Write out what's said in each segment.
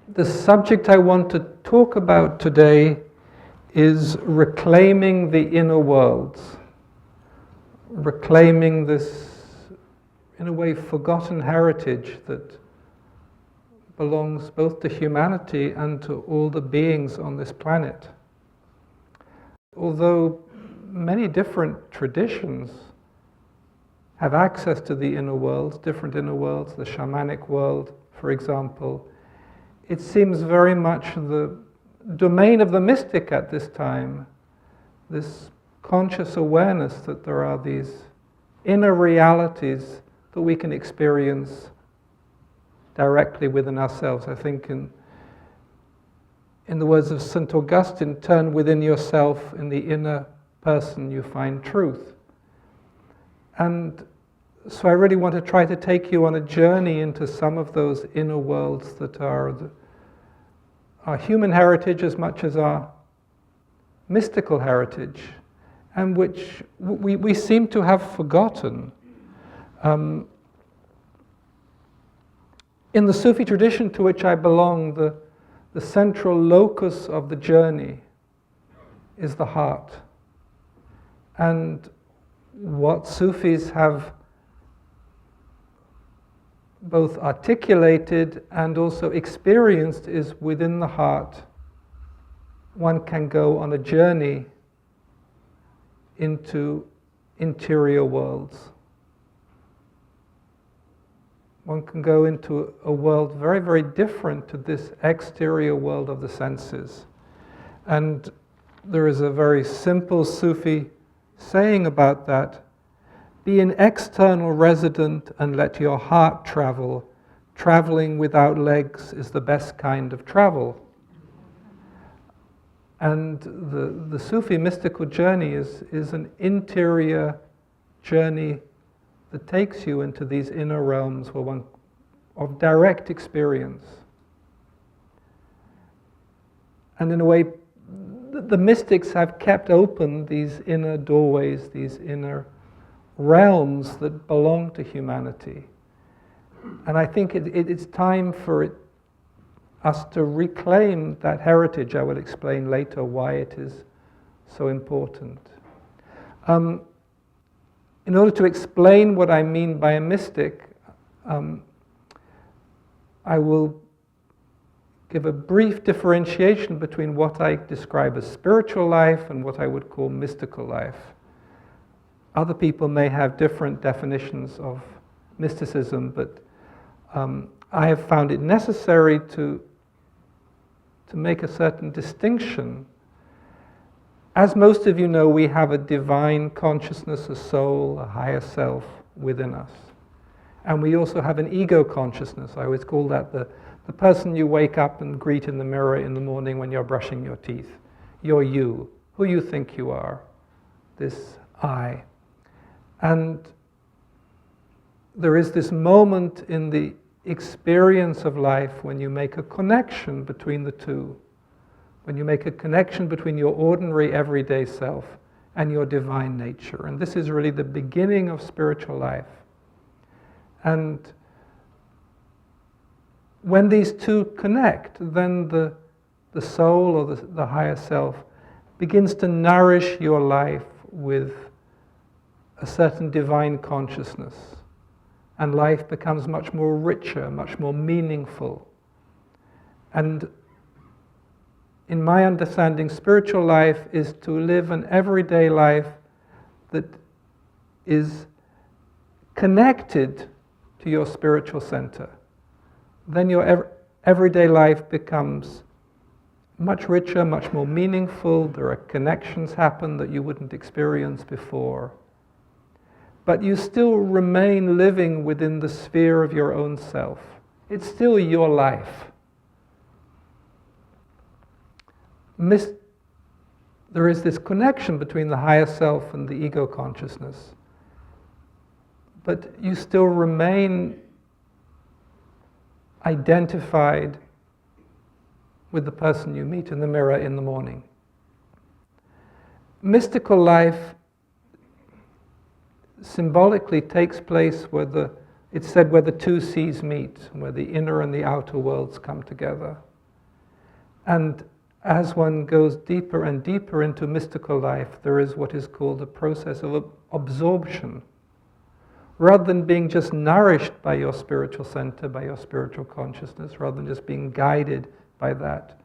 The subject I want to talk about today is reclaiming the inner worlds, reclaiming this, in a way, forgotten heritage that belongs both to humanity and to all the beings on this planet. Although many different traditions have access to the inner worlds, different inner worlds, the shamanic world, for example, it seems very much the domain of the mystic at this time, this conscious awareness that there are these inner realities that we can experience directly within ourselves. I think in the words of St. Augustine, turn within yourself, in the inner person you find truth. And so I really want to try to take you on a journey into some of those inner worlds that are our human heritage as much as our mystical heritage, and which we seem to have forgotten. In the Sufi tradition to which I belong, the central locus of the journey is the heart. And what Sufis have both articulated and also experienced is within the heart, one can go on a journey into interior worlds. One can go into a world very, very different to this exterior world of the senses. And there is a very simple Sufi saying about that: be an external resident and let your heart travel. Traveling without legs is the best kind of travel. And the Sufi mystical journey is an interior journey that takes you into these inner realms of direct experience. And in a way, the mystics have kept open these inner doorways, these inner realms that belong to humanity. And I think it's time for us to reclaim that heritage. I will explain later why it is so important. In order to explain what I mean by a mystic, I will give a brief differentiation between what I describe as spiritual life and what I would call mystical life. Other people may have different definitions of mysticism, but I have found it necessary to make a certain distinction. As most of you know, we have a divine consciousness, a soul, a higher self within us. And we also have an ego consciousness. I always call that the person you wake up and greet in the mirror in the morning when you're brushing your teeth. You're you, who you think you are, this I. And there is this moment in the experience of life when you make a connection between the two, when you make a connection between your ordinary everyday self and your divine nature. And this is really the beginning of spiritual life. And when these two connect, then the soul or the higher self begins to nourish your life with a certain divine consciousness. And life becomes much more richer, much more meaningful. And in my understanding, spiritual life is to live an everyday life that is connected to your spiritual center. Then your everyday life becomes much richer, much more meaningful. There are connections happen that you wouldn't experience before. But you still remain living within the sphere of your own self. It's still your life. There is this connection between the higher self and the ego consciousness. But you still remain identified with the person you meet in the mirror in the morning. Mystical life symbolically takes place where it's said where the two seas meet, where the inner and the outer worlds come together. And as one goes deeper and deeper into mystical life, there is what is called a process of absorption. Rather than being just nourished by your spiritual center, by your spiritual consciousness, rather than just being guided by that,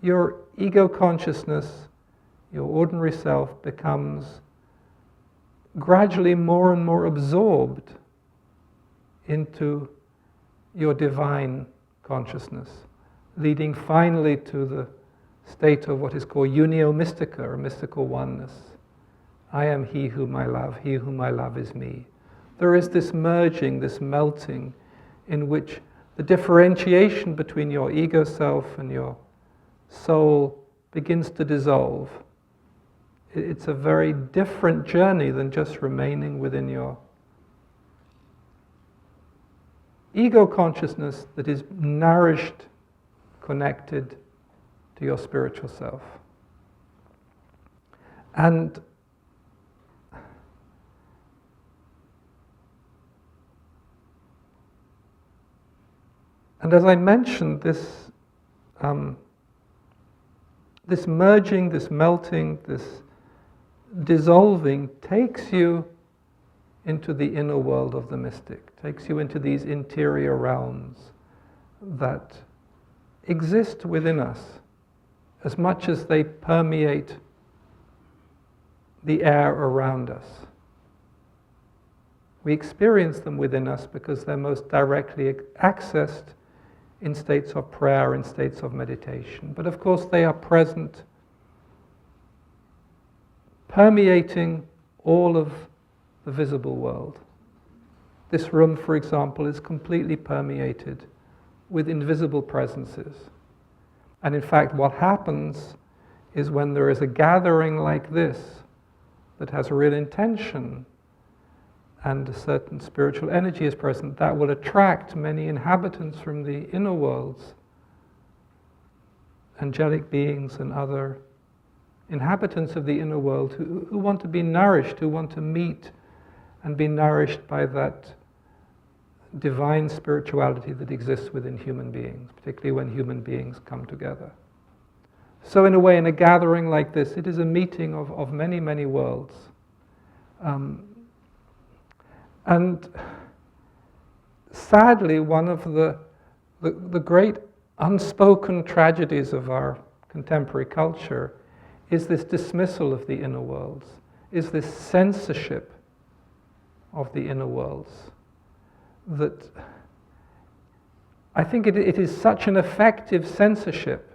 your ego consciousness, your ordinary self, becomes gradually more and more absorbed into your divine consciousness, leading finally to the state of what is called unio mystica, or mystical oneness. I am he whom I love, he whom I love is me. There is this merging, this melting, in which the differentiation between your ego self and your soul begins to dissolve. It's a very different journey than just remaining within your ego consciousness that is nourished, connected to your spiritual self. And as I mentioned, this merging, this melting, this dissolving takes you into the inner world of the mystic, takes you into these interior realms that exist within us as much as they permeate the air around us. We experience them within us because they're most directly accessed in states of prayer, in states of meditation. But of course they are present, permeating all of the visible world. This room, for example, is completely permeated with invisible presences. And in fact, what happens is when there is a gathering like this that has a real intention and a certain spiritual energy is present, that will attract many inhabitants from the inner worlds, angelic beings and other inhabitants of the inner world who want to be nourished, who want to meet and be nourished by that divine spirituality that exists within human beings, particularly when human beings come together. So in a way, in a gathering like this, it is a meeting of many, many worlds. And sadly, one of the great unspoken tragedies of our contemporary culture is this dismissal of the inner worlds, is this censorship of the inner worlds. That I think it is such an effective censorship,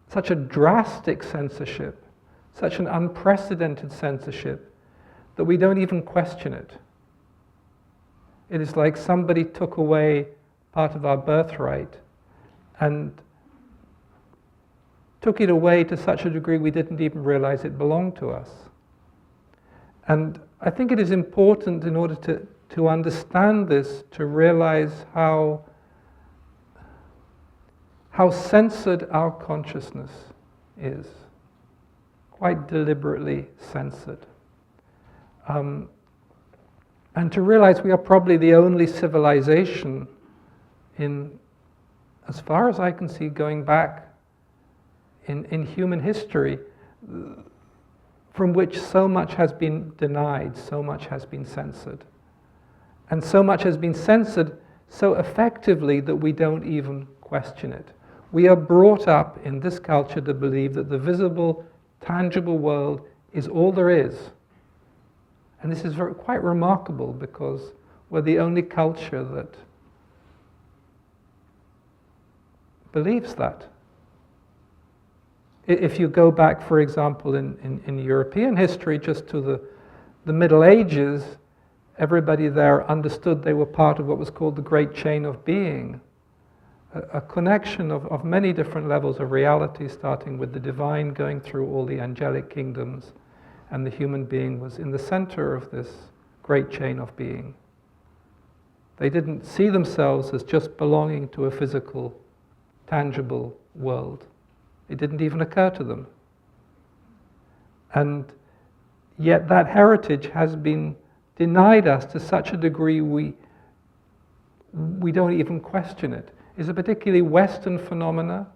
such a drastic censorship, such an unprecedented censorship, that we don't even question it. It is like somebody took away part of our birthright and took it away to such a degree we didn't even realize it belonged to us. And I think it is important, in order to understand this, to realize how censored our consciousness is, quite deliberately censored. And to realize we are probably the only civilization in, as far as I can see, going back in human history, from which so much has been denied, so much has been censored. And so much has been censored so effectively that we don't even question it. We are brought up in this culture to believe that the visible, tangible world is all there is. And this is quite remarkable, because we're the only culture that believes that. If you go back, for example, in European history, just to the Middle Ages, everybody there understood they were part of what was called the Great Chain of Being, a connection of many different levels of reality, starting with the divine, going through all the angelic kingdoms, and the human being was in the center of this great chain of being. They didn't see themselves as just belonging to a physical, tangible world. It didn't even occur to them. And yet that heritage has been denied us to such a degree we don't even question it. It's a particularly Western phenomena.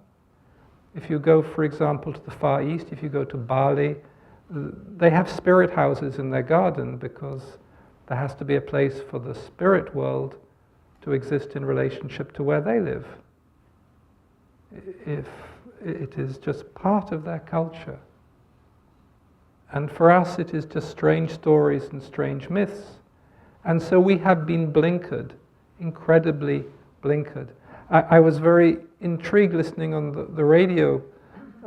If you go, for example, to the Far East, if you go to Bali, they have spirit houses in their garden because there has to be a place for the spirit world to exist in relationship to where they live. If it is just part of their culture. And for us it is just strange stories and strange myths. And so we have been blinkered, incredibly blinkered. I was very intrigued listening on the radio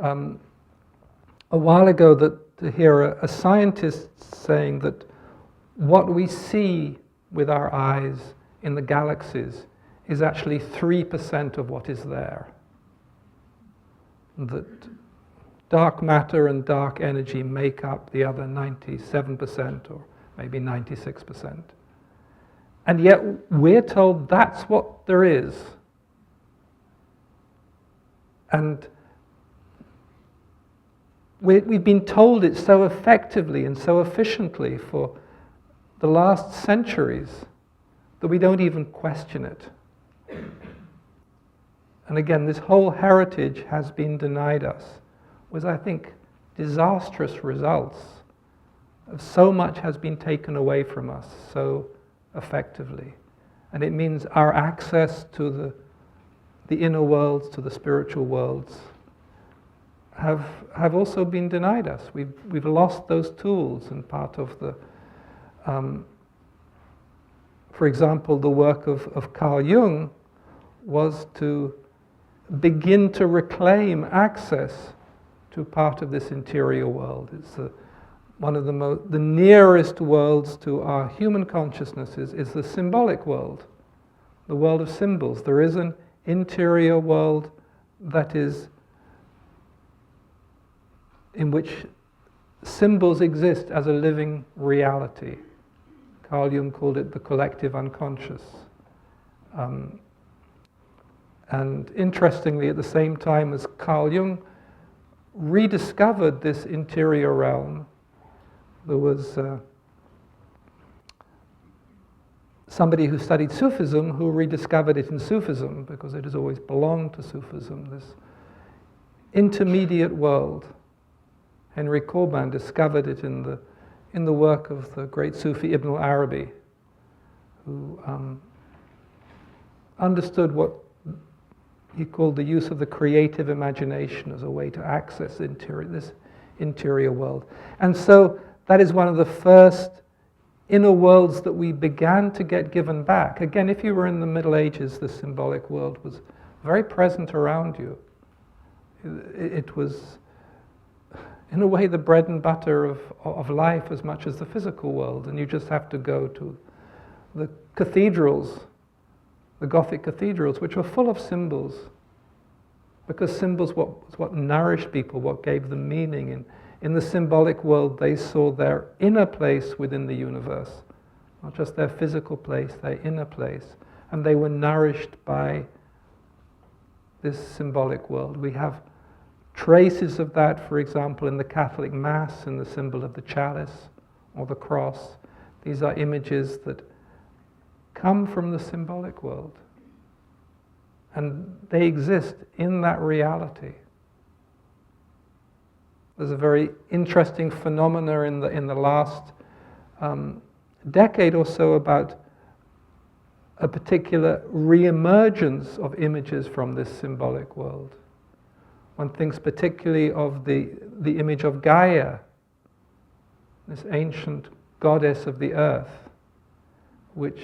a while ago to hear a scientist saying that what we see with our eyes in the galaxies is actually 3% of what is there. That dark matter and dark energy make up the other 97% or maybe 96%. And yet we're told that's what there is. And we've been told it so effectively and so efficiently for the last centuries that we don't even question it. And again, this whole heritage has been denied us, with, I think, disastrous results of so much has been taken away from us so effectively. And it means our access to the inner worlds, to the spiritual worlds, have also been denied us. We've lost those tools, and part of the, for example, the work of Carl Jung was to begin to reclaim access to part of this interior world. It's one of the nearest worlds to our human consciousness is the symbolic world, the world of symbols. There is an interior world that is in which symbols exist as a living reality. Carl Jung called it the collective unconscious. And interestingly, at the same time as Carl Jung rediscovered this interior realm, there was somebody who studied Sufism who rediscovered it in Sufism, because it has always belonged to Sufism, this intermediate world. Henry Corbin discovered it in the work of the great Sufi Ibn al-Arabi, who understood what he called the use of the creative imagination as a way to access this interior world. And so that is one of the first inner worlds that we began to get given back. Again, if you were in the Middle Ages, the symbolic world was very present around you. It was, in a way, the bread and butter of life as much as the physical world. And you just have to go to the cathedrals, the Gothic cathedrals, which were full of symbols, because symbols was what nourished people, what gave them meaning. In the symbolic world, they saw their inner place within the universe, not just their physical place, their inner place. And they were nourished by this symbolic world. We have traces of that, for example, in the Catholic Mass, in the symbol of the chalice or the cross. These are images that come from the symbolic world, and they exist in that reality. There's a very interesting phenomena in the last decade or so about a particular re-emergence of images from this symbolic world. One thinks particularly of the image of Gaia, this ancient goddess of the earth, which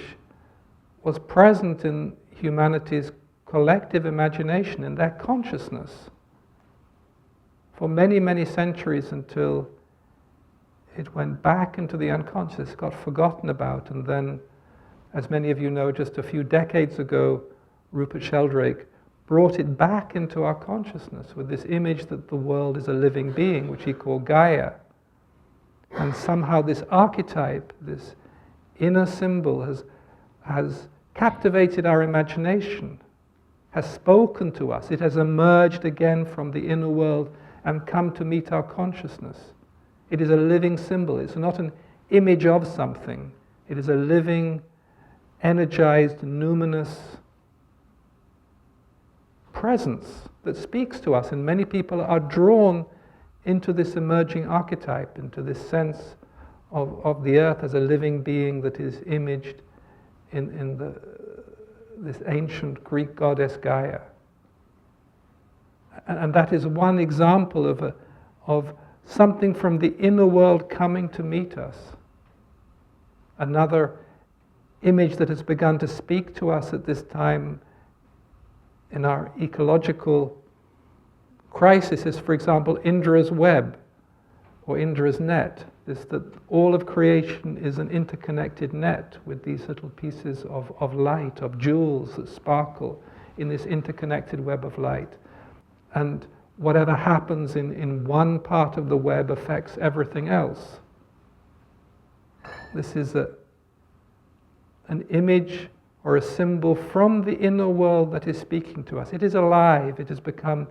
was present in humanity's collective imagination, in their consciousness, for many, many centuries, until it went back into the unconscious, got forgotten about, and then, as many of you know, just a few decades ago, Rupert Sheldrake brought it back into our consciousness with this image that the world is a living being, which he called Gaia. And somehow this archetype, this inner symbol, has captivated our imagination, has spoken to us. It has emerged again from the inner world and come to meet our consciousness. It is a living symbol. It's not an image of something. It is a living, energized, numinous presence that speaks to us, and many people are drawn into this emerging archetype, into this sense of the earth as a living being that is imaged in this ancient Greek goddess Gaia. And that is one example of something from the inner world coming to meet us. Another image that has begun to speak to us at this time in our ecological crisis is, for example, Indra's web or Indra's net. This that all of creation is an interconnected net with these little pieces of light, of jewels that sparkle in this interconnected web of light. And whatever happens in one part of the web affects everything else. This is an image or a symbol from the inner world that is speaking to us. It is alive. It has become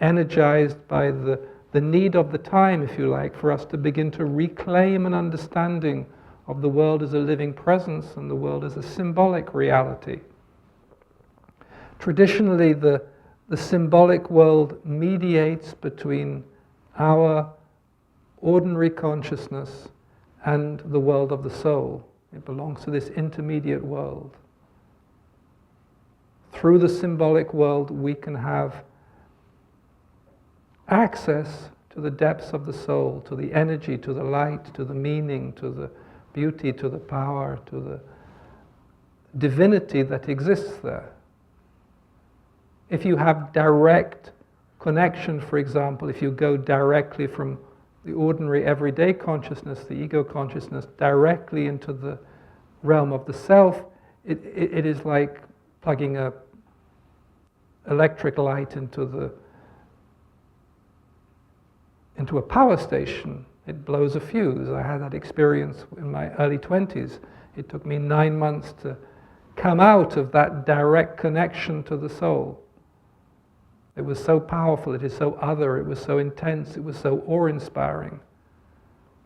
energized by the need of the time, if you like, for us to begin to reclaim an understanding of the world as a living presence and the world as a symbolic reality. Traditionally, the symbolic world mediates between our ordinary consciousness and the world of the soul. It belongs to this intermediate world. Through the symbolic world, we can have access to the depths of the soul, to the energy, to the light, to the meaning, to the beauty, to the power, to the divinity that exists there. If you have direct connection, for example, if you go directly from the ordinary everyday consciousness, the ego consciousness, directly into the realm of the self, it is like plugging a electric light into a power station. It blows a fuse. I had that experience in my early 20s. It took me 9 months to come out of that direct connection to the soul. It was so powerful, it is so other, it was so intense, it was so awe-inspiring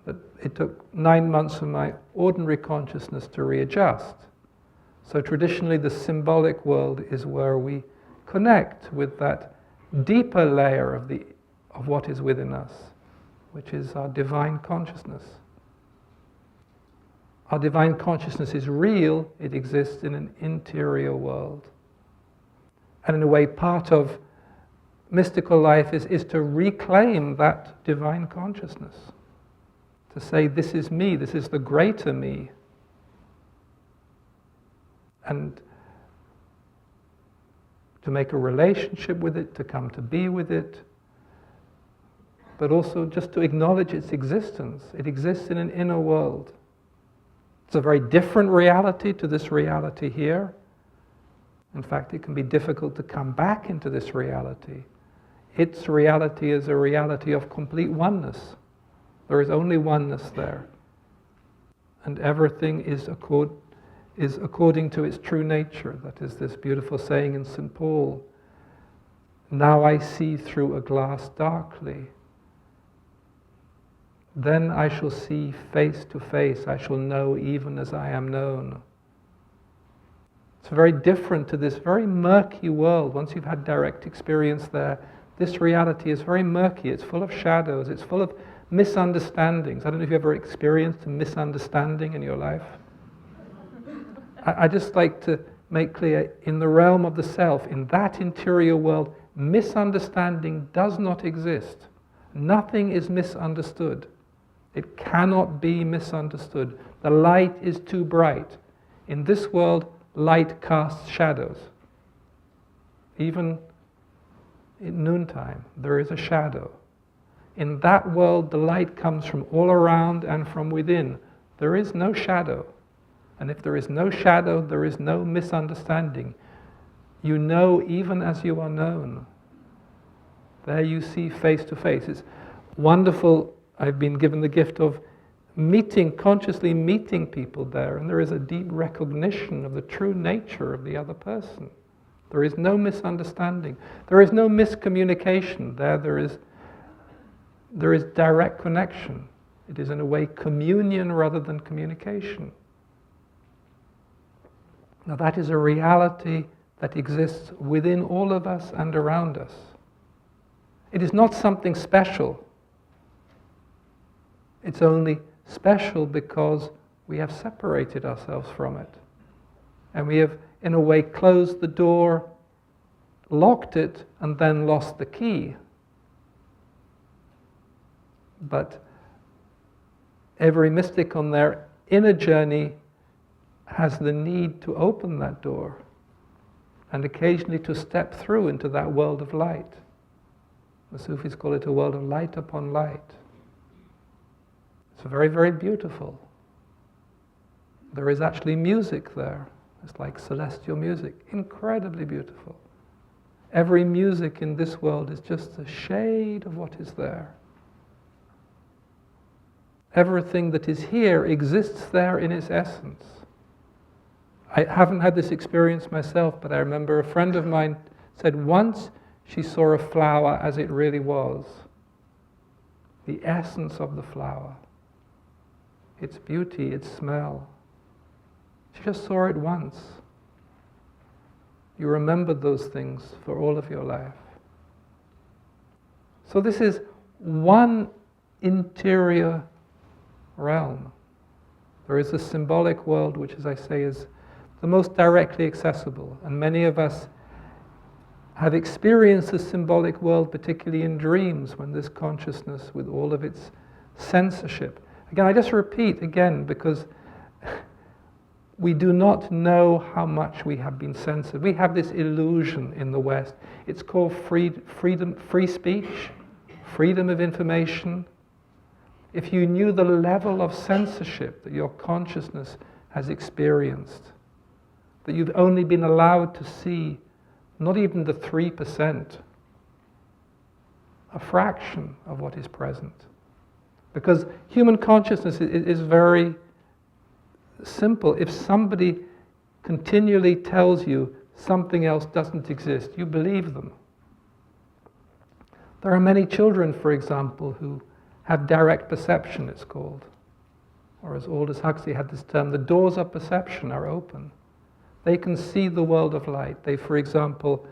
that it took 9 months for my ordinary consciousness to readjust. So traditionally the symbolic world is where we connect with that deeper layer of what is within us, which is our divine consciousness. Our divine consciousness is real, it exists in an interior world. And in a way, part of mystical life is to reclaim that divine consciousness. To say, this is me, this is the greater me. And to make a relationship with it, to come to be with it, but also just to acknowledge its existence. It exists in an inner world. It's a very different reality to this reality here. In fact, it can be difficult to come back into this reality. Its reality is a reality of complete oneness. There is only oneness there. And everything is according to its true nature. That is this beautiful saying in St. Paul, "Now I see through a glass darkly. Then I shall see face to face. I shall know even as I am known." It's very different to this very murky world. Once you've had direct experience there, this reality is very murky. It's full of shadows. It's full of misunderstandings. I don't know if you've ever experienced a misunderstanding in your life. I just like to make clear, in the realm of the self, in that interior world, misunderstanding does not exist. Nothing is misunderstood. It cannot be misunderstood. The light is too bright. In this world, light casts shadows. Even in noontime, there is a shadow. In that world, the light comes from all around and from within. There is no shadow. And if there is no shadow, there is no misunderstanding. You know even as you are known. There you see face to face. It's wonderful. I've been given the gift of consciously meeting people there, and there is a deep recognition of the true nature of the other person. There is no misunderstanding. There is no miscommunication. There is direct connection. It is in a way communion rather than communication. Now that is a reality that exists within all of us and around us. It is not something special. It's only special because we have separated ourselves from it. And we have, in a way, closed the door, locked it, and then lost the key. But every mystic on their inner journey has the need to open that door and occasionally to step through into that world of light. The Sufis call it a world of light upon light. It's very, very beautiful. There is actually music there. It's like celestial music, incredibly beautiful. Every music in this world is just a shade of what is there. Everything that is here exists there in its essence. I haven't had this experience myself, but I remember a friend of mine said once she saw a flower as it really was. The essence of the flower. Its beauty, its smell. She just saw it once. You remembered those things for all of your life. So this is one interior realm. There is a symbolic world which, as I say, is the most directly accessible. And many of us have experienced the symbolic world, particularly in dreams, when this consciousness, with all of its censorship. Again, I just repeat again, because we do not know how much we have been censored. We have this illusion in the West. It's called free speech, freedom of information. If you knew the level of censorship that your consciousness has experienced, that you've only been allowed to see not even the 3%, a fraction of what is present. Because human consciousness is very simple. If somebody continually tells you something else doesn't exist, you believe them. There are many children, for example, who have direct perception, it's called. Or as Aldous Huxley had this term, the doors of perception are open. They can see the world of light. They, for example,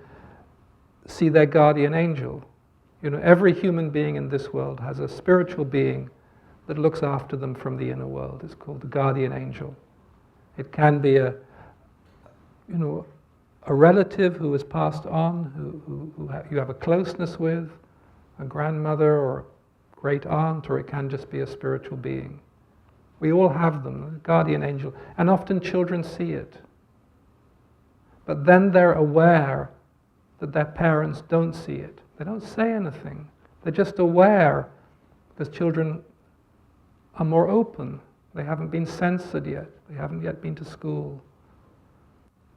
see their guardian angel. You know, every human being in this world has a spiritual being that looks after them from the inner world. It's called the guardian angel. It can be a relative who has passed on, who you have a closeness with, a grandmother or a great aunt, or it can just be a spiritual being. We all have them, the guardian angel, and often children see it. But then they're aware that their parents don't see it. They don't say anything. They're just aware, because children are more open. They haven't been censored yet. They haven't yet been to school.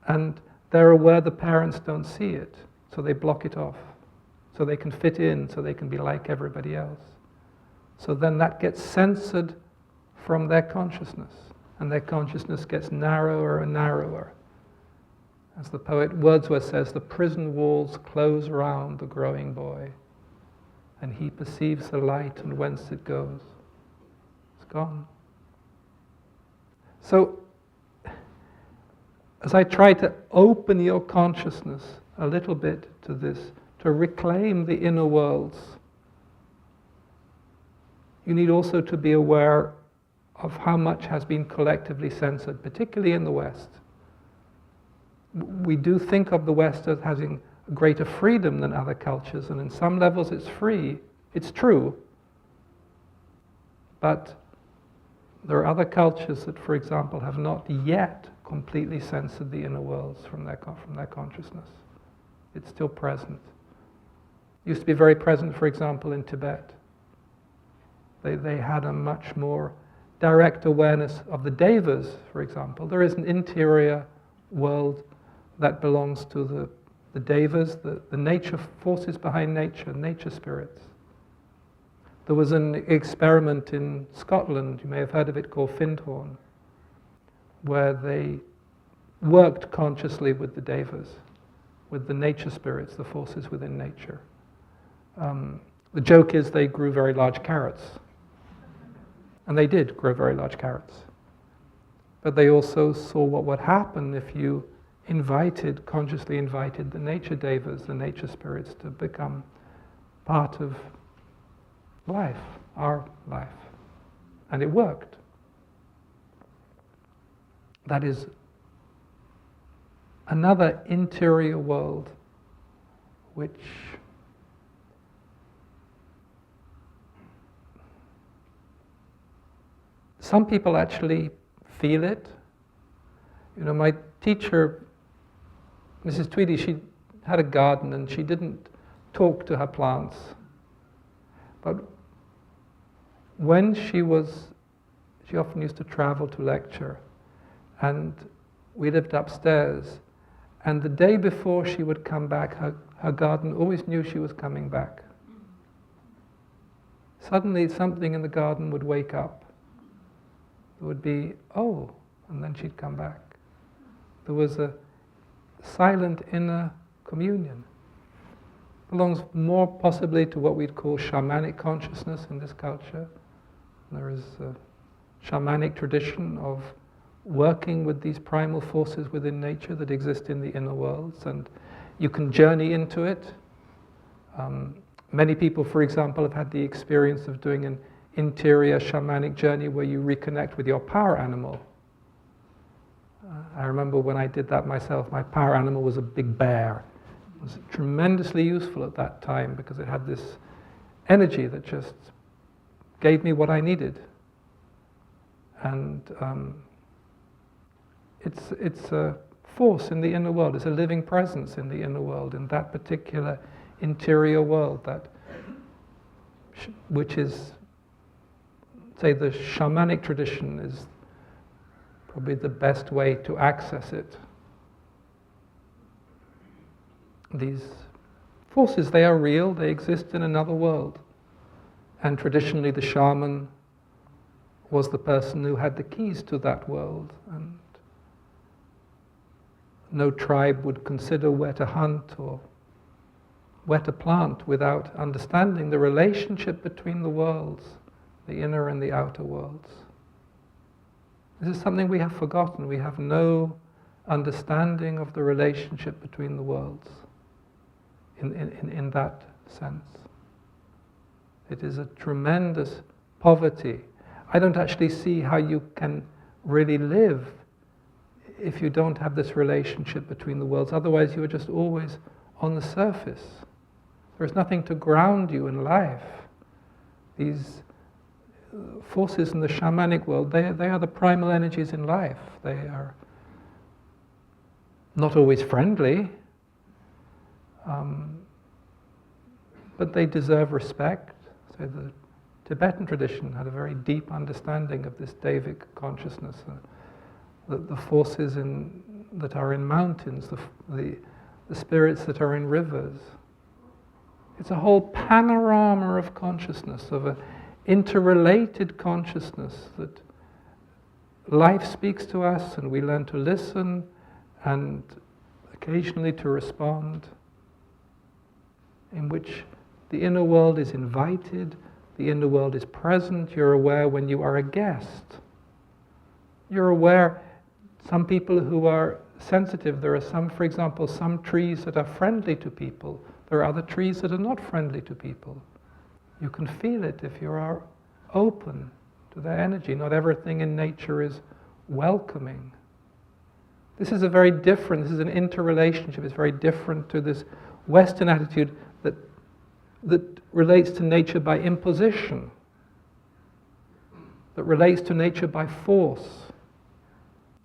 And they're aware the parents don't see it, so they block it off. So they can fit in, so they can be like everybody else. So then that gets censored from their consciousness, and their consciousness gets narrower and narrower. As the poet Wordsworth says, the prison walls close around the growing boy, and he perceives the light, and whence it goes, it's gone. So, as I try to open your consciousness a little bit to this, to reclaim the inner worlds, you need also to be aware of how much has been collectively censored, particularly in the West. We do think of the West as having greater freedom than other cultures, and in some levels it's free, it's true. But there are other cultures that, for example, have not yet completely censored the inner worlds from their consciousness. It's still present. It used to be very present, for example, in Tibet. They had a much more direct awareness of the devas, for example. There is an interior world that belongs to the devas, the nature forces behind nature, nature spirits. There was an experiment in Scotland, you may have heard of it, called Findhorn, where they worked consciously with the devas, with the nature spirits, the forces within nature. The joke is they grew very large carrots. And they did grow very large carrots. But they also saw what would happen if you consciously invited the nature devas, the nature spirits, to become part of life, our life. And it worked. That is another interior world which some people actually feel it. You know, my teacher, Mrs. Tweedy, she had a garden and she didn't talk to her plants. But when she often used to travel to lecture, and we lived upstairs, and the day before she would come back, her garden always knew she was coming back. Suddenly something in the garden would wake up. It would be, oh, and then she'd come back. There was a silent inner communion. Belongs more possibly to what we'd call shamanic consciousness in this culture. There is a shamanic tradition of working with these primal forces within nature that exist in the inner worlds, and you can journey into it. Many people, for example, have had the experience of doing an interior shamanic journey where you reconnect with your power animal. I remember when I did that myself, my power animal was a big bear. It was tremendously useful at that time because it had this energy that just gave me what I needed. And it's a force in the inner world, it's a living presence in the inner world, in that particular interior world, which is, say, the shamanic tradition is probably the best way to access it. These forces, they are real, they exist in another world. And traditionally the shaman was the person who had the keys to that world. And no tribe would consider where to hunt or where to plant without understanding the relationship between the worlds, the inner and the outer worlds. This is something we have forgotten. We have no understanding of the relationship between the worlds in that sense. It is a tremendous poverty. I don't actually see how you can really live if you don't have this relationship between the worlds. Otherwise, you are just always on the surface. There's nothing to ground you in life. These forces in the shamanic world, they are the primal energies in life. They are not always friendly, but they deserve respect. So the Tibetan tradition had a very deep understanding of this Devic consciousness, the forces that are in mountains, the spirits that are in rivers. It's a whole panorama of consciousness, of an interrelated consciousness that life speaks to us and we learn to listen and occasionally to respond, in which the inner world is invited, the inner world is present. You're aware when you are a guest. You're aware, some people who are sensitive, there are some, for example, some trees that are friendly to people. There are other trees that are not friendly to people. You can feel it if you are open to their energy. Not everything in nature is welcoming. This is this is an interrelationship. It's very different to this Western attitude that relates to nature by imposition, that relates to nature by force.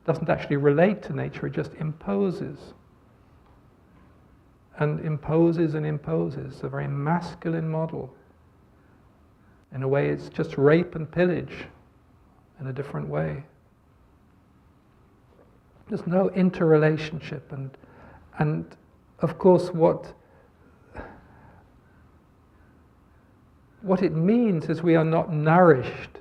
It doesn't actually relate to nature, it just imposes. And imposes and imposes. A very masculine model. In a way, it's just rape and pillage in a different way. There's no interrelationship, and of course what it means is we are not nourished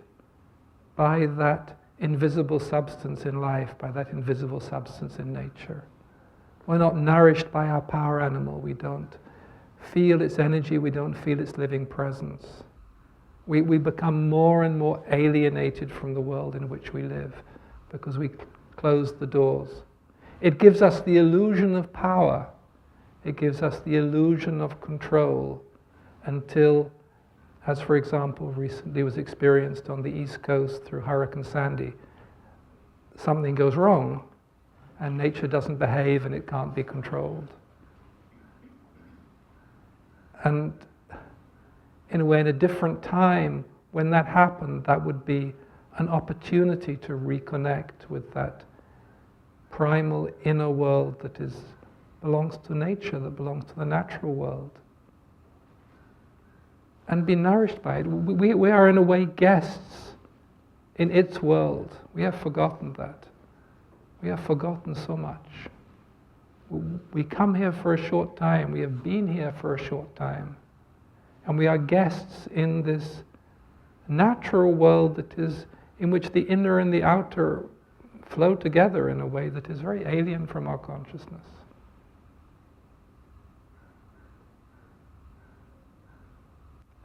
by that invisible substance in life, by that invisible substance in nature. We're not nourished by our power animal. We don't feel its energy, we don't feel its living presence. We become more and more alienated from the world in which we live because we close the doors. It gives us the illusion of power. It gives us the illusion of control until, as for example recently was experienced on the East Coast through Hurricane Sandy, something goes wrong and nature doesn't behave and it can't be controlled. And in a way, in a different time, when that happened, that would be an opportunity to reconnect with that primal inner world that belongs to nature, that belongs to the natural world, and be nourished by it. We are in a way guests in its world. We have forgotten that. We have forgotten so much. We come here for a short time. We have been here for a short time. And we are guests in this natural world that is, in which the inner and the outer flow together in a way that is very alien from our consciousness.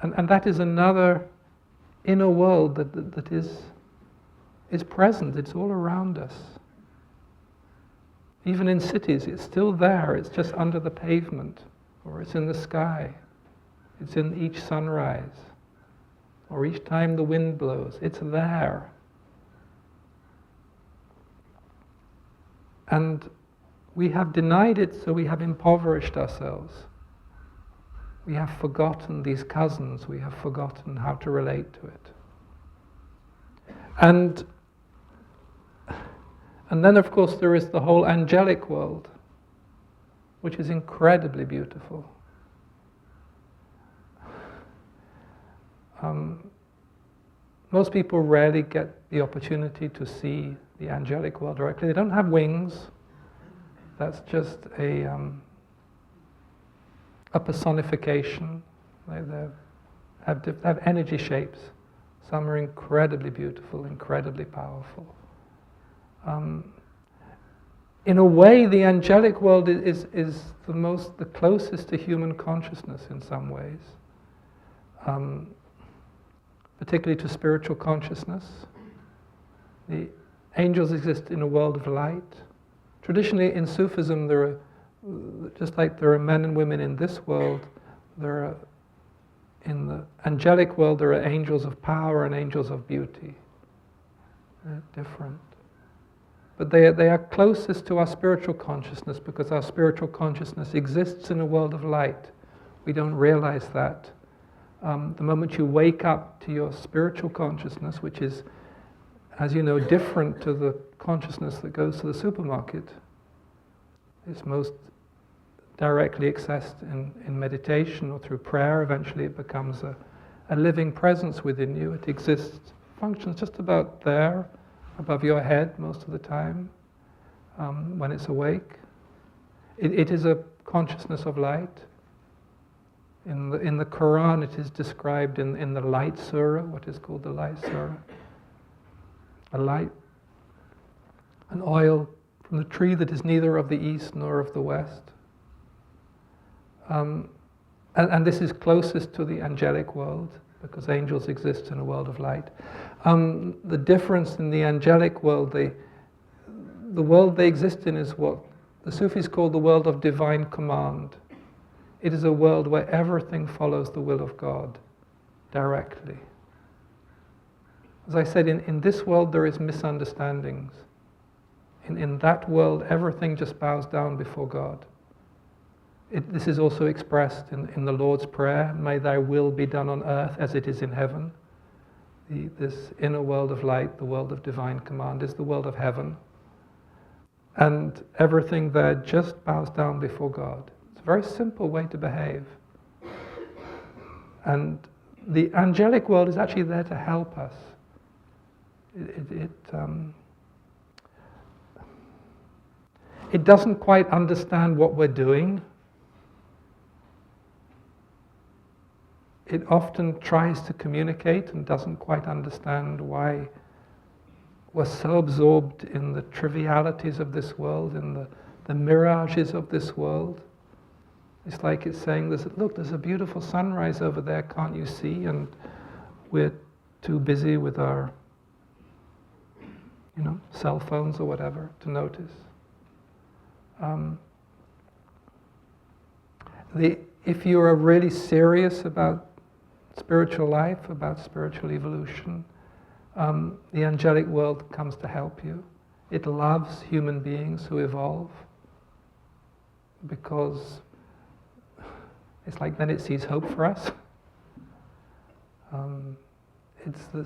And that is another inner world that is present. It's all around us. Even in cities, it's still there. It's just under the pavement, or it's in the sky. It's in each sunrise, or each time the wind blows. It's there. And we have denied it, so we have impoverished ourselves. We have forgotten these cousins. We have forgotten how to relate to it. And then, of course, there is the whole angelic world, which is incredibly beautiful. Most people rarely get the opportunity to see the angelic world directly. They don't have wings. That's just a personification. They have energy shapes. Some are incredibly beautiful, incredibly powerful. In a way, the angelic world is the closest to human consciousness in some ways, particularly to spiritual consciousness. The angels exist in a world of light. Traditionally, in Sufism, just like there are men and women in this world, in the angelic world, there are angels of power and angels of beauty. They're different. But they are closest to our spiritual consciousness because our spiritual consciousness exists in a world of light. We don't realize that. The moment you wake up to your spiritual consciousness, which is, as you know, different to the consciousness that goes to the supermarket, it's most directly accessed in meditation or through prayer. Eventually it becomes a living presence within you. It exists, functions just about there, above your head most of the time, when it's awake. It is a consciousness of light. In the Quran, it is described in the light surah, what is called the light surah. A light, an oil from the tree that is neither of the east nor of the west. And this is closest to the angelic world, because angels exist in a world of light. The difference in the angelic world, the world they exist in is what the Sufis call the world of divine command. It is a world where everything follows the will of God directly. As I said, in this world there is misunderstandings. In that world, everything just bows down before God. This is also expressed in the Lord's Prayer, may thy will be done on earth as it is in heaven. This inner world of light, the world of divine command, is the world of heaven. And everything there just bows down before God. It's a very simple way to behave. And the angelic world is actually there to help us. It doesn't quite understand what we're doing. It often tries to communicate and doesn't quite understand why we're so absorbed in the trivialities of this world, in the mirages of this world. It's like it's saying, look, there's a beautiful sunrise over there, can't you see? And we're too busy with our, cell phones or whatever to notice. If you are really serious about spiritual life, about spiritual evolution, the angelic world comes to help you. It loves human beings who evolve, because it's like then it sees hope for us.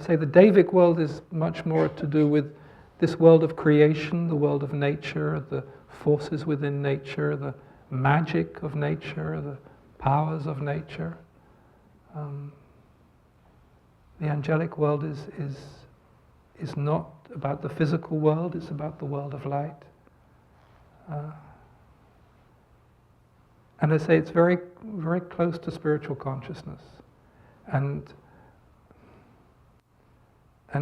Say the Davic world is much more to do with this world of creation, the world of nature, the forces within nature, the magic of nature, the powers of nature. The angelic world is not about the physical world, it's about the world of light. And I say it's very, very close to spiritual consciousness. And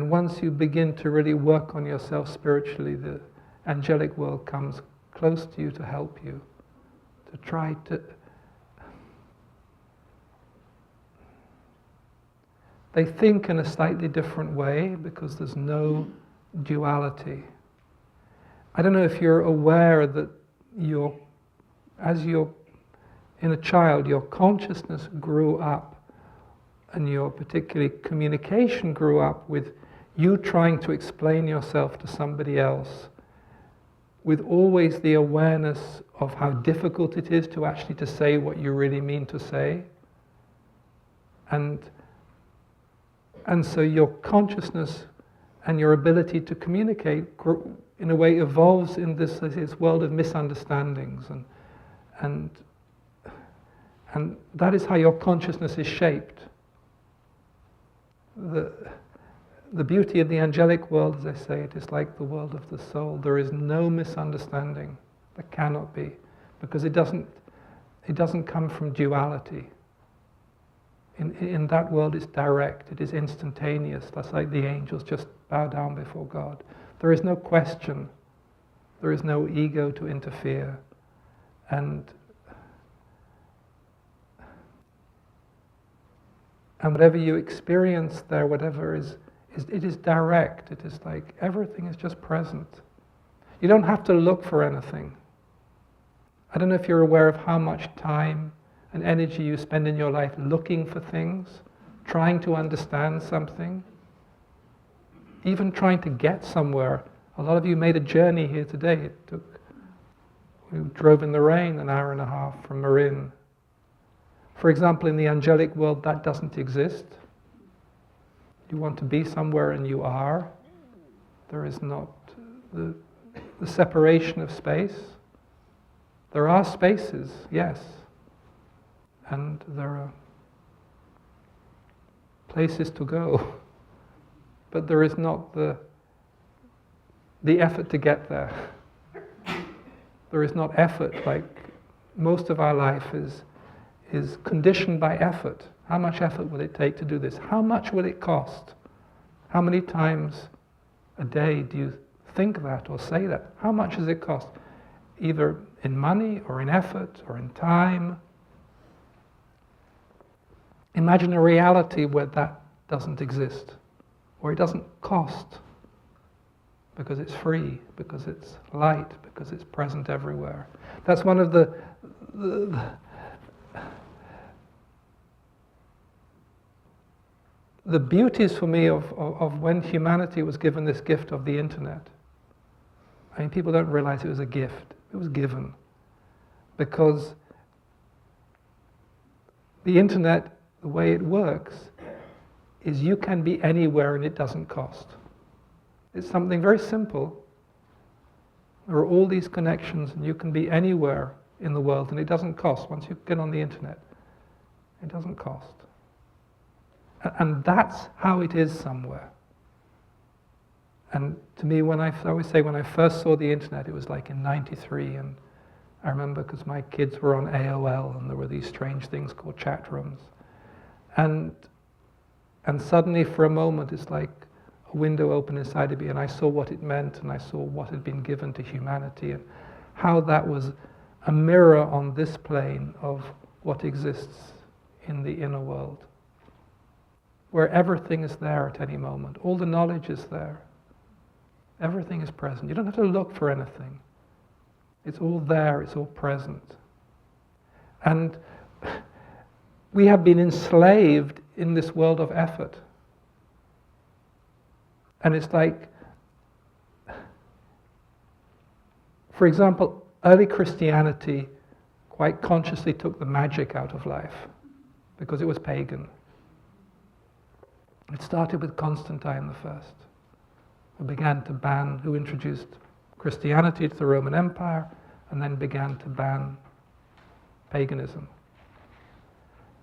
once you begin to really work on yourself spiritually, the angelic world comes close to you to help you, to try to... They think in a slightly different way because there's no duality. I don't know if you're aware that as you're in a child, your consciousness grew up, and your particularly communication grew up with you trying to explain yourself to somebody else, with always the awareness of how difficult it is to actually to say what you really mean to say. And so your consciousness and your ability to communicate in a way evolves in this world of misunderstandings, and that is how your consciousness is shaped. The beauty of the angelic world, as I say, it is like the world of the soul. There is no misunderstanding. There cannot be, because it doesn't come from duality. In that world, it's direct. It is instantaneous. That's like the angels just bow down before God. There is no question. There is no ego to interfere, and whatever you experience there, whatever it is direct. It is like everything is just present. You don't have to look for anything. I don't know if you're aware of how much time and energy you spend in your life looking for things, trying to understand something, even trying to get somewhere. A lot of you made a journey here today. We drove in the rain an hour and a half from Marin. For example, in the angelic world, that doesn't exist. You want to be somewhere and you are. There is not the separation of space. There are spaces, yes. And there are places to go. But there is not the effort to get there. There is not effort. Like most of our life is conditioned by effort. How much effort will it take to do this? How much will it cost? How many times a day do you think that or say that? How much does it cost? Either in money or in effort or in time. Imagine a reality where that doesn't exist, where it doesn't cost, because it's free, because it's light, because it's present everywhere. That's one of the beauties for me of when humanity was given this gift of the internet. I mean, people don't realize it was a gift. It was given. Because the internet, the way it works, is you can be anywhere and it doesn't cost. It's something very simple. There are all these connections and you can be anywhere in the world and it doesn't cost. Once you get on the internet, it doesn't cost. And that's how it is somewhere. And to me, I always say when I first saw the internet, it was like in '93, and I remember because my kids were on AOL and there were these strange things called chat rooms. And suddenly for a moment it's like a window opened inside of me and I saw what it meant and I saw what had been given to humanity and how that was a mirror on this plane of what exists in the inner world, where everything is there at any moment. All the knowledge is there. Everything is present. You don't have to look for anything. It's all there, it's all present. And we have been enslaved in this world of effort. And it's like, for example, early Christianity quite consciously took the magic out of life because it was pagan. It started with Constantine I, who began to ban, who introduced Christianity to the Roman Empire and then began to ban paganism.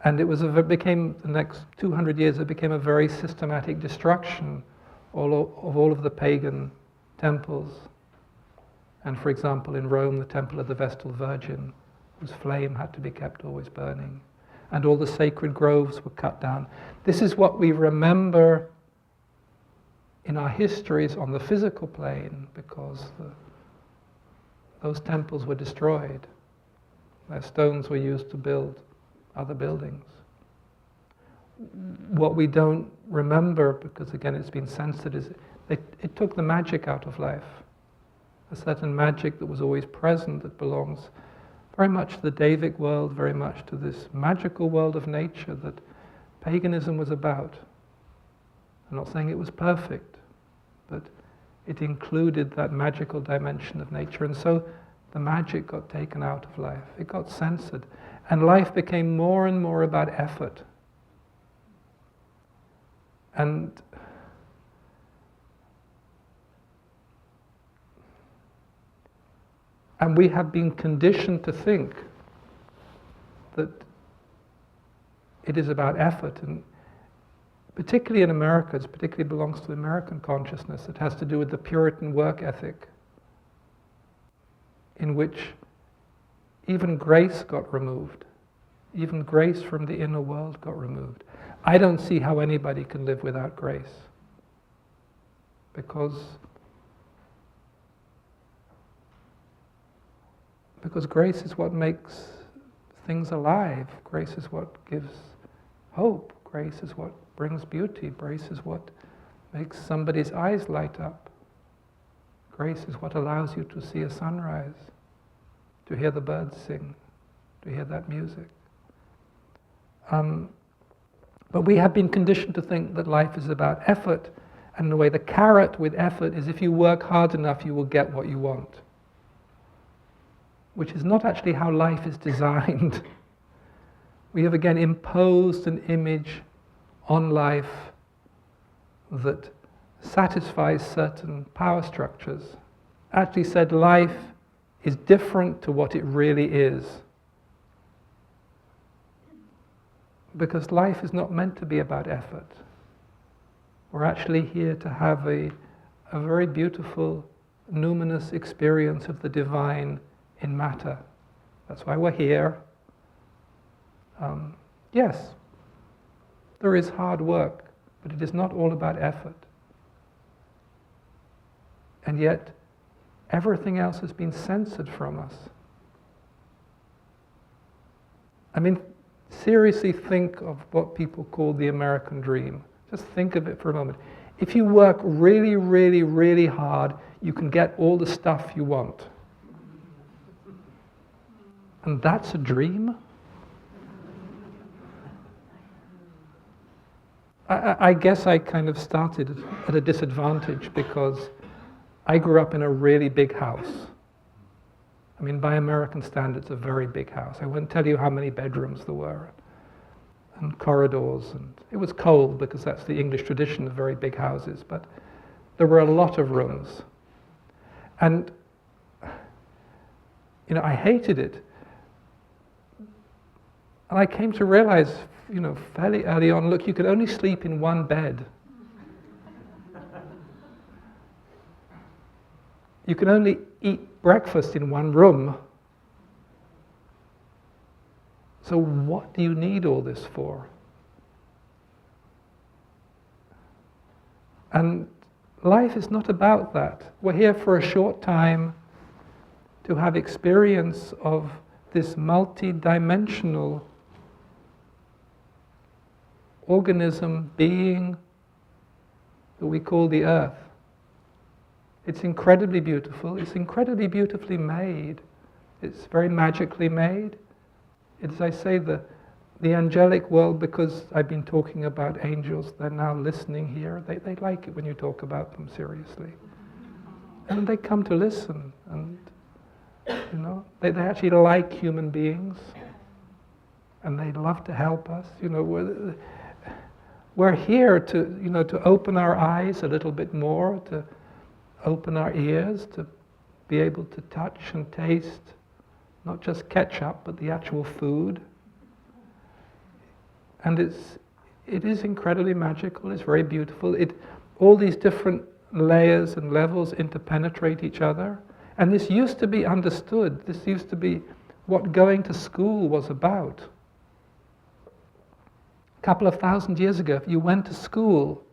And it became, the next 200 years, it became a very systematic destruction of all of the pagan temples. And for example, in Rome, the Temple of the Vestal Virgin, whose flame had to be kept always burning. And all the sacred groves were cut down. This is what we remember in our histories on the physical plane, because those temples were destroyed. Their stones were used to build other buildings. What we don't remember, because again it's been censored, is it took the magic out of life. A certain magic that was always present, that belongs very much to the Davidic world, very much to this magical world of nature that paganism was about. I'm not saying it was perfect, but it included that magical dimension of nature. And so the magic got taken out of life. It got censored. And life became more and more about effort. And we have been conditioned to think that it is about effort. And particularly in America, it particularly belongs to the American consciousness. It has to do with the Puritan work ethic, in which even grace got removed. Even grace from the inner world got removed. I don't see how anybody can live without grace. Because grace is what makes things alive. Grace is what gives hope. Grace is what brings beauty. Grace is what makes somebody's eyes light up. Grace is what allows you to see a sunrise, to hear the birds sing, to hear that music. But we have been conditioned to think that life is about effort, and in a way the carrot with effort is if you work hard enough you will get what you want. Which is not actually how life is designed. We have again imposed an image on life that satisfies certain power structures. Actually said life is different to what it really is. Because life is not meant to be about effort. We're actually here to have a very beautiful, numinous experience of the divine in matter. That's why we're here. Yes, there is hard work, but it is not all about effort. And yet, everything else has been censored from us. I mean, seriously think of what people call the American dream. Just think of it for a moment. If you work really, really, really hard, you can get all the stuff you want. And that's a dream? I guess I kind of started at a disadvantage because I grew up in a really big house. I mean, by American standards, a very big house. I won't tell you how many bedrooms there were, and corridors, and it was cold because that's the English tradition of very big houses, but there were a lot of rooms. And, I hated it. And I came to realize, fairly early on, look, you could only sleep in one bed. You can only eat breakfast in one room. So what do you need all this for? And life is not about that. We're here for a short time to have experience of this multi-dimensional organism, being that we call the earth. It's incredibly beautiful. It's incredibly beautifully made. It's very magically made. As I say, the angelic world, because I've been talking about angels, they're now listening here. They like it when you talk about them seriously. And they come to listen, and they actually like human beings, and they love to help us. We're here to open our eyes a little bit more, to open our ears, to be able to touch and taste not just ketchup, but the actual food. And it is incredibly magical. It's very beautiful. All these different layers and levels interpenetrate each other. And this used to be understood. This used to be what going to school was about. A couple of thousand years ago, if you went to school,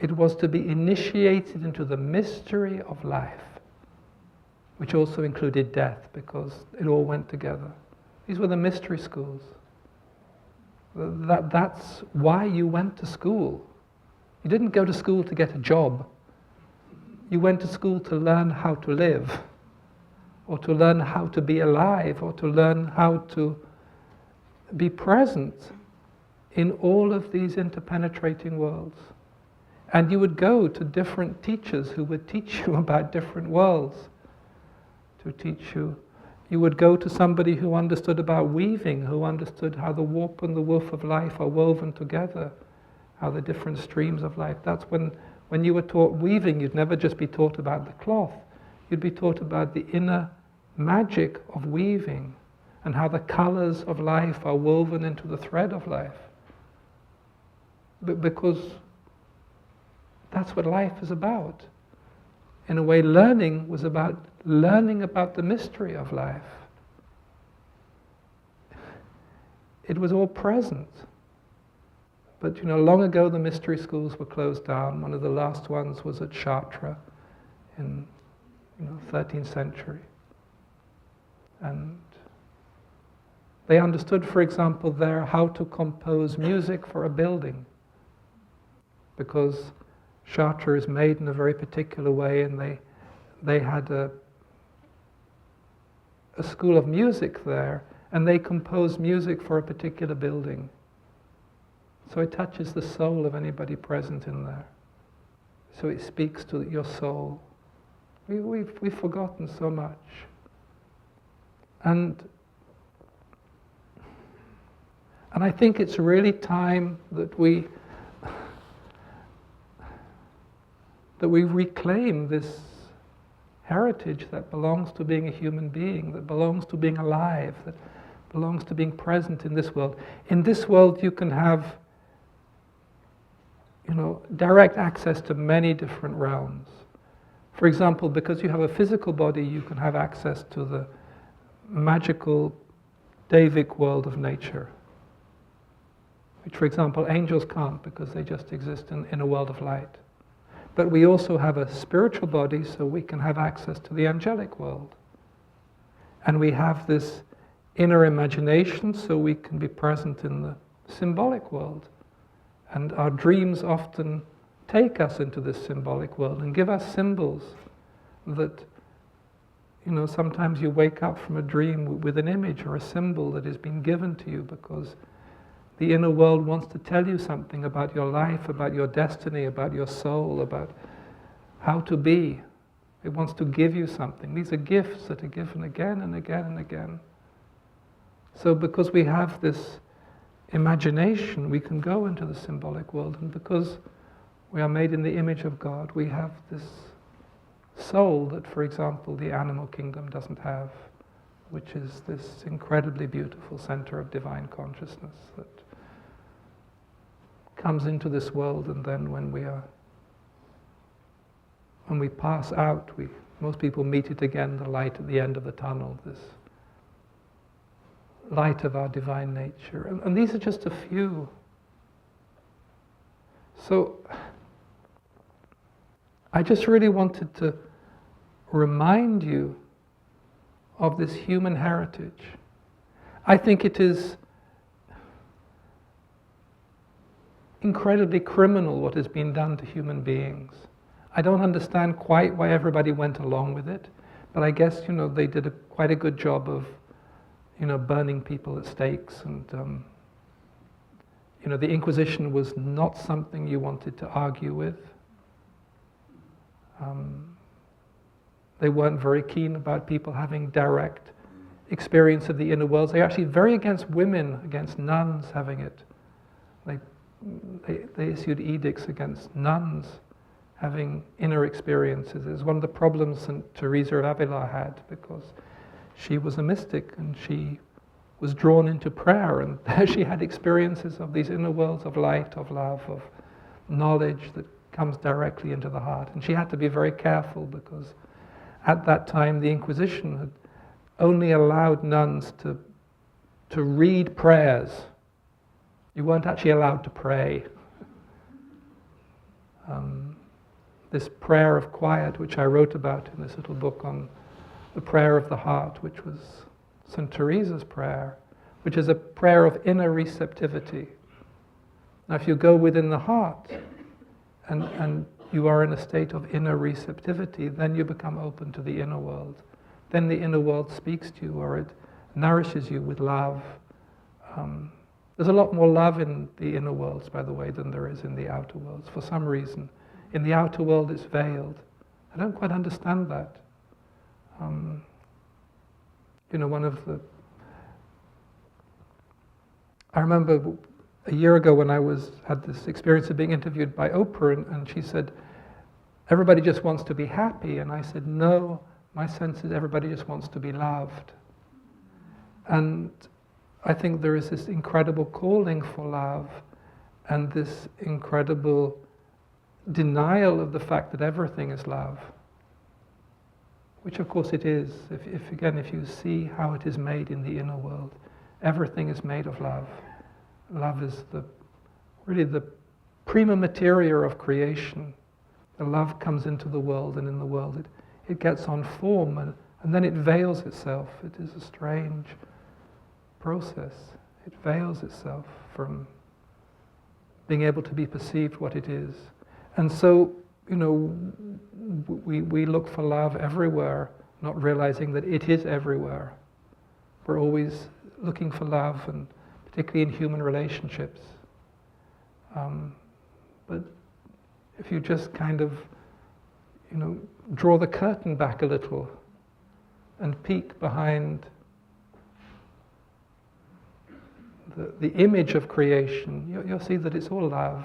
it was to be initiated into the mystery of life, which also included death, because it all went together. These were the mystery schools. That's why you went to school. You didn't go to school to get a job. You went to school to learn how to live, or to learn how to be alive, or to learn how to be present in all of these interpenetrating worlds. And you would go to different teachers who would teach you about different worlds. To teach you. You would go to somebody who understood about weaving, who understood how the warp and the woof of life are woven together, how the different streams of life. That's when you were taught weaving, you'd never just be taught about the cloth. You'd be taught about the inner magic of weaving and how the colors of life are woven into the thread of life. But because that's what life is about. In a way, learning was about learning about the mystery of life. It was all present. But long ago the mystery schools were closed down. One of the last ones was at Chartres in 13th century. And they understood, for example, there how to compose music for a building. Because Chartres is made in a very particular way, and they had a school of music there, and they composed music for a particular building. So it touches the soul of anybody present in there. So it speaks to your soul. We've forgotten so much. And I think it's really time that we reclaim this heritage that belongs to being a human being, that belongs to being alive, that belongs to being present in this world. In this world you can have direct access to many different realms. For example, because you have a physical body, you can have access to the magical Devic world of nature, which, for example, angels can't, because they just exist in a world of light. But we also have a spiritual body, so we can have access to the angelic world. And we have this inner imagination, so we can be present in the symbolic world. And our dreams often take us into this symbolic world and give us symbols that, sometimes you wake up from a dream with an image or a symbol that has been given to you, because the inner world wants to tell you something about your life, about your destiny, about your soul, about how to be. It wants to give you something. These are gifts that are given again and again and again. So because we have this imagination, we can go into the symbolic world. And because we are made in the image of God, we have this soul that, for example, the animal kingdom doesn't have, which is this incredibly beautiful center of divine consciousness that comes into this world, and then when we pass out, most people meet it again, the light at the end of the tunnel, this light of our divine nature. And these are just a few. So I just really wanted to remind you of this human heritage. I think it is incredibly criminal what has been done to human beings. I don't understand quite why everybody went along with it, But I guess, they did quite a good job of, burning people at stakes. And, the Inquisition was not something you wanted to argue with. They weren't very keen about people having direct experience of the inner worlds. They're actually very against women, against nuns having it. They issued edicts against nuns having inner experiences. It was one of the problems St. Teresa of Avila had, because she was a mystic and she was drawn into prayer, and there she had experiences of these inner worlds of light, of love, of knowledge that comes directly into the heart. And she had to be very careful, because at that time the Inquisition had only allowed nuns to read prayers. You weren't actually allowed to pray. This prayer of quiet, which I wrote about in this little book on the prayer of the heart, which was St. Teresa's prayer, which is a prayer of inner receptivity. Now, if you go within the heart and you are in a state of inner receptivity, then you become open to the inner world. Then the inner world speaks to you, or it nourishes you with love. There's a lot more love in the inner worlds, by the way, than there is in the outer worlds, for some reason. In the outer world, it's veiled. I don't quite understand that. I remember a year ago when I had this experience of being interviewed by Oprah, and she said, everybody just wants to be happy. And I said, no, my sense is everybody just wants to be loved. And I think there is this incredible calling for love, and this incredible denial of the fact that everything is love, which of course it is. If you see how it is made in the inner world, everything is made of love. Love is really the prima materia of creation. The love comes into the world, and in the world it gets on form, and then it veils itself. It is a strange process. It veils itself from being able to be perceived what it is. And so, we look for love everywhere, not realizing that it is everywhere. We're always looking for love, and particularly in human relationships. But if you just kind of, draw the curtain back a little and peek behind the image of creation, you'll see that it's all love.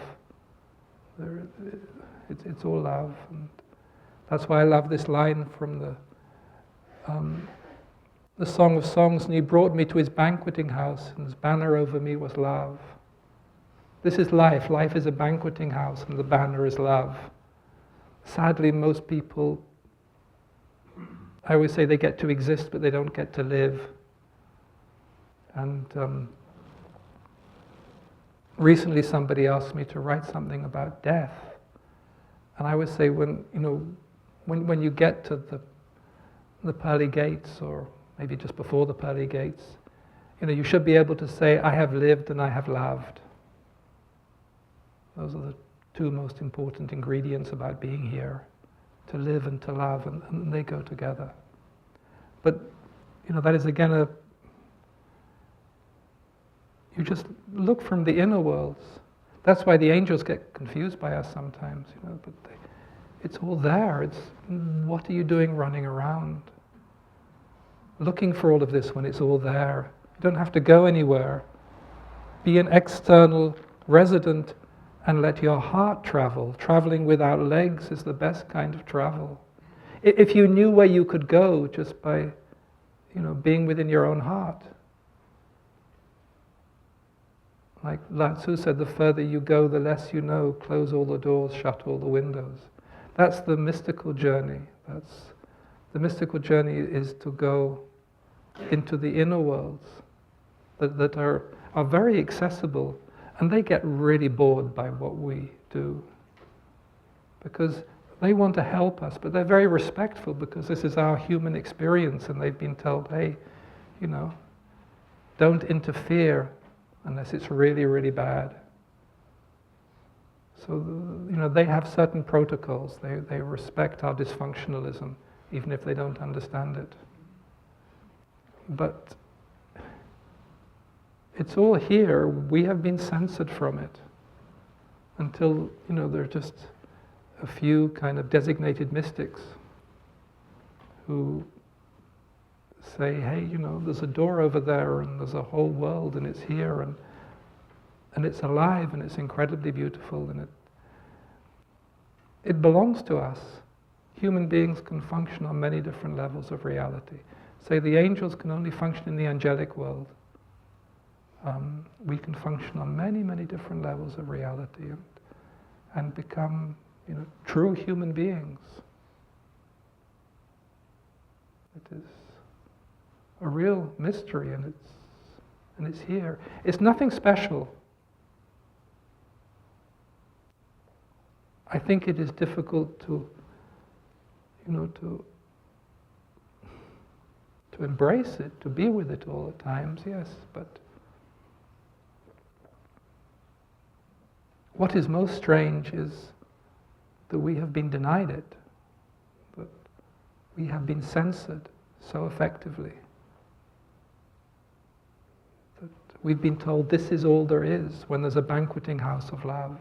It's all love. And that's why I love this line from the Song of Songs. And he brought me to his banqueting house, and his banner over me was love. This is life. Life is a banqueting house, and the banner is love. Sadly, most people, I always say they get to exist, but they don't get to live. And recently somebody asked me to write something about death. And I would say when you get to the pearly gates, or maybe just before the pearly gates, you should be able to say, I have lived and I have loved. Those are the two most important ingredients about being here, to live and to love, and they go together. But, that is again you just look from the inner worlds. That's why the angels get confused by us sometimes, but it's all there. What are you doing running around? Looking for all of this when it's all there. You don't have to go anywhere. Be an external resident and let your heart travel. Traveling without legs is the best kind of travel. If you knew where you could go just by, being within your own heart. Like Lao Tzu said, the further you go, the less you know. Close all the doors, shut all the windows. That's the mystical journey. The mystical journey is to go into the inner worlds that are very accessible, and they get really bored by what we do, because they want to help us, but they're very respectful, because this is our human experience, and they've been told, hey, don't interfere unless it's really, really bad. So, they have certain protocols. They respect our dysfunctionalism. even if they don't understand it. But it's all here. We have been censored from it until, there are just a few kind of designated mystics who say, hey, there's a door over there and there's a whole world and it's here and it's alive and it's incredibly beautiful and it belongs to us. Human beings can function on many different levels of reality. Say the angels can only function in the angelic world. We can function on many, many different levels of reality and become, true human beings. It is a real mystery, and it's here. It's nothing special. I think it is difficult to embrace it, to be with it all at times, yes, but what is most strange is that we have been denied it, that we have been censored so effectively, that we've been told this is all there is when there's a banqueting house of love.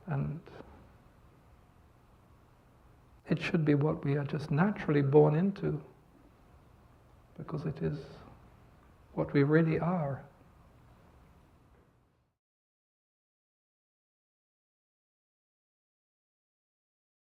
And it should be what we are just naturally born into, because it is what we really are.